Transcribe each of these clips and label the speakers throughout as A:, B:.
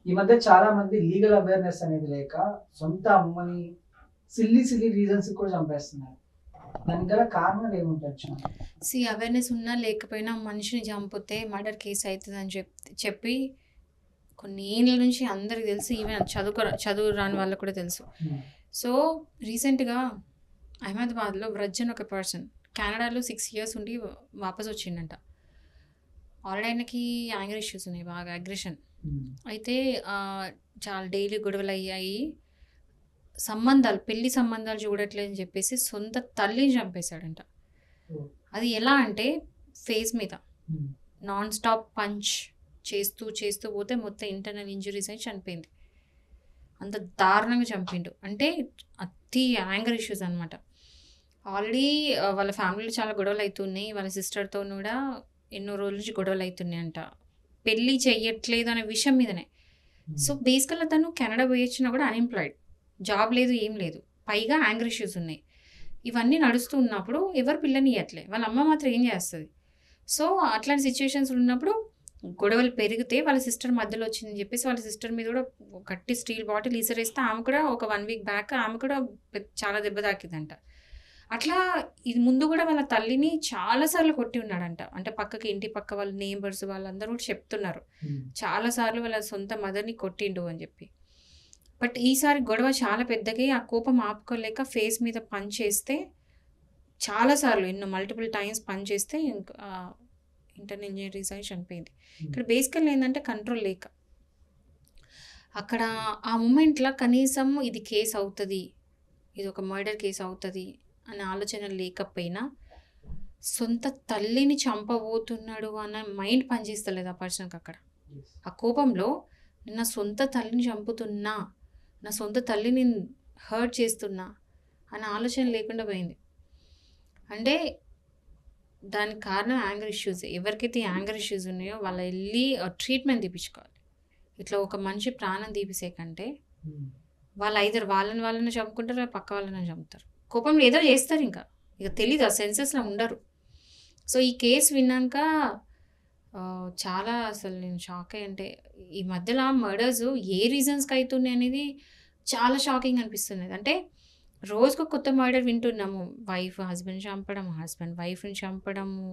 A: ఈ మధ్య చాలా మంది లీగల్ అవేర్‌నెస్ అనేది లేక సొంత అమ్మని సిల్లీ రీజన్స్ కూడా చంపేస్తున్నారు. దానికి గల కారణాలు ఏముండొచ్చు?
B: అవేర్‌నెస్ ఉన్నా లేకపోయినా మనిషిని చంపితే మర్డర్ కేస్ అయితదని చెప్పి కొన్ని ఏళ్ల నుంచి అందరికి తెలుసు. ఈవెన్ చదువు రాని వాళ్ళకి కూడా తెలుసు. సో రీసెంట్‌గా అహ్మదాబాద్‌లో వ్రజ్ అని ఒక పర్సన్ కెనడాలో 6 ఇయర్స్ ఉండి వాపస్ వచ్చిండంట. ఆల్రెడీ ఆయనకి యాంగర్ ఇష్యూస్ ఉన్నాయి, బాగా అగ్రెషన్. అయితే చాలా డైలీ గొడవలు అయ్యాయి. పెళ్లి సంబంధాలు చూడట్లేదని చెప్పేసి సొంత తల్లిని చంపేశాడంట. అది ఎలా అంటే ఫేస్ మీద నాన్ స్టాప్ పంచ్ చేస్తూ పోతే మొత్తం ఇంటర్నల్ ఇంజురీస్ అయి చనిపోయింది. అంత దారుణంగా చంపిండు. అంటే అతి యాంగర్ ఇష్యూస్ అనమాట. ఆల్రెడీ వాళ్ళ ఫ్యామిలీలో చాలా గొడవలు అవుతున్నాయి. వాళ్ళ సిస్టర్తో కూడా ఎన్నో రోజుల నుంచి గొడవలు అవుతున్నాయి అంట. పెళ్ళి చెయ్యట్లేదు అనే విషయం మీదనే. సో బేసికల్గా తను కెనడా పోయి వచ్చినా కూడా అన్ఎంప్లాయిడ్, జాబ్ లేదు, ఏం లేదు. పైగా యాంగర్ ఇష్యూస్ ఉన్నాయి. ఇవన్నీ నడుస్తూ ఉన్నప్పుడు ఎవరు పిల్లని ఇవ్వట్లే, వాళ్ళ అమ్మ మాత్రం ఏం చేస్తుంది? సో అట్లాంటి సిచ్యువేషన్స్ ఉన్నప్పుడు గొడవలు పెరిగితే వాళ్ళ సిస్టర్ మధ్యలో వచ్చిందని చెప్పేసి వాళ్ళ సిస్టర్ మీద కూడా గట్టి స్టీల్ బాటిల్ ఈసరేస్తే ఆమె కూడా ఒక 1 వీక్ బ్యాక్ ఆమె కూడా చాలా దెబ్బ తాకిందంట. అట్లా ఇది ముందు కూడా వాళ్ళ తల్లిని చాలాసార్లు కొట్టి ఉన్నాడంట. అంటే ఇంటి పక్క వాళ్ళ నేబర్స్ వాళ్ళందరూ కూడా చెప్తున్నారు, చాలాసార్లు వాళ్ళ సొంత మదర్ని కొట్టిండు అని చెప్పి. బట్ ఈసారి గొడవ చాలా పెద్దగా ఆ కోపం ఆపుకోలేక ఫేస్ మీద పంచ్ చేస్తే చాలాసార్లు మల్టిపుల్ టైమ్స్ పంచ్ చేస్తే ఇంటర్నల్ ఇంజరీస్ అయి చనిపోయింది. ఇక్కడ బేసికల్ ఏంటంటే కంట్రోల్ లేక అక్కడ ఆ మూమెంట్లో కనీసం ఇది కేసు అవుతుంది, ఇది ఒక మర్డర్ కేసు అవుతుంది అనే ఆలోచన లేకపోయినా సొంత తల్లిని చంపబోతున్నాడు అన్న మైండ్ పనిచేస్తలేదు ఆ పర్సన్కి. అక్కడ ఆ కోపంలో నా సొంత తల్లిని చంపుతున్నా, నా సొంత తల్లిని హర్ట్ చేస్తున్నా అనే ఆలోచన లేకుండా పోయింది. అంటే దానికి కారణం యాంగర్ ఇష్యూస్. ఎవరికైతే యాంగర్ ఇష్యూస్ ఉన్నాయో వాళ్ళు వెళ్ళి ట్రీట్మెంట్ తీపించుకోవాలి. ఇట్లా ఒక మనిషి ప్రాణం తీపిసే కంటే వాళ్ళు ఐదర్ వాళ్ళని చంపుకుంటారు, పక్క వాళ్ళని చంపుతారు. కోపంలో ఏదో చేస్తారు, ఇక తెలీదు, ఆ సెన్సెస్లో ఉండరు. సో ఈ కేసు విన్నాక చాలా అసలు నేను షాక్ అయ్యి, అంటే ఈ మధ్యలో మర్డర్స్ ఏ రీజన్స్కి అవుతున్నాయి అనేది చాలా షాకింగ్ అనిపిస్తుంది. అంటే రోజుకు కొత్త మర్డర్ వింటున్నాము. వైఫ్ హస్బెండ్ చంపడం, హస్బెండ్ వైఫ్ని చంపడము,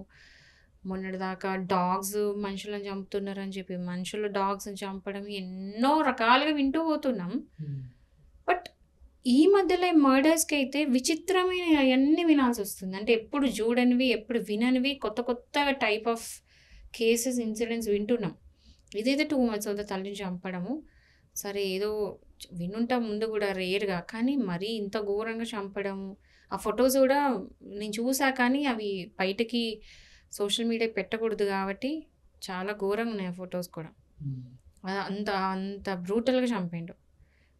B: మొన్నటిదాకా డాగ్స్ మనుషులను చంపుతున్నారని చెప్పి మనుషులు డాగ్స్ని చంపడం, ఎన్నో రకాలుగా వింటూ పోతున్నాం. బట్ ఈ మధ్యలో మర్డర్స్కి అయితే విచిత్రమైన అవన్నీ వినాల్సి వస్తుంది. అంటే ఎప్పుడు చూడనివి, ఎప్పుడు విననివి, కొత్త టైప్ ఆఫ్ కేసెస్, ఇన్సిడెంట్స్ వింటున్నాం. ఇదైతే 2 months అవుతుంది తల్లిని చంపడము. సరే ఏదో వినుంటాం ముందు కూడా రేర్గా, కానీ మరీ ఇంత ఘోరంగా చంపడము. ఆ ఫొటోస్ కూడా నేను చూసా, కానీ అవి బయటకి సోషల్ మీడియా పెట్టకూడదు కాబట్టి చాలా ఘోరంగా ఉన్నాయి ఆ ఫొటోస్ కూడా. అంత బ్రూటల్గా చంపిండు.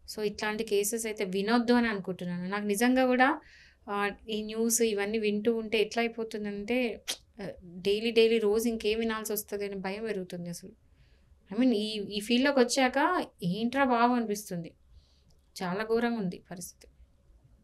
B: సో ఇట్లాంటి కేసెస్ అయితే వినొద్దు అని అనుకుంటున్నాను. నాకు నిజంగా కూడా ఈ న్యూస్ ఇవన్నీ వింటూ ఉంటే ఎట్లా అయిపోతుందంటే డైలీ రోజు ఇంకేం వినాల్సి వస్తుంది అని భయం పెరుగుతుంది అసలు. ఈ ఫీల్డ్లోకి వచ్చాక ఏంట్రా బాబు అనిపిస్తుంది. చాలా ఘోరంగా ఉంది పరిస్థితి.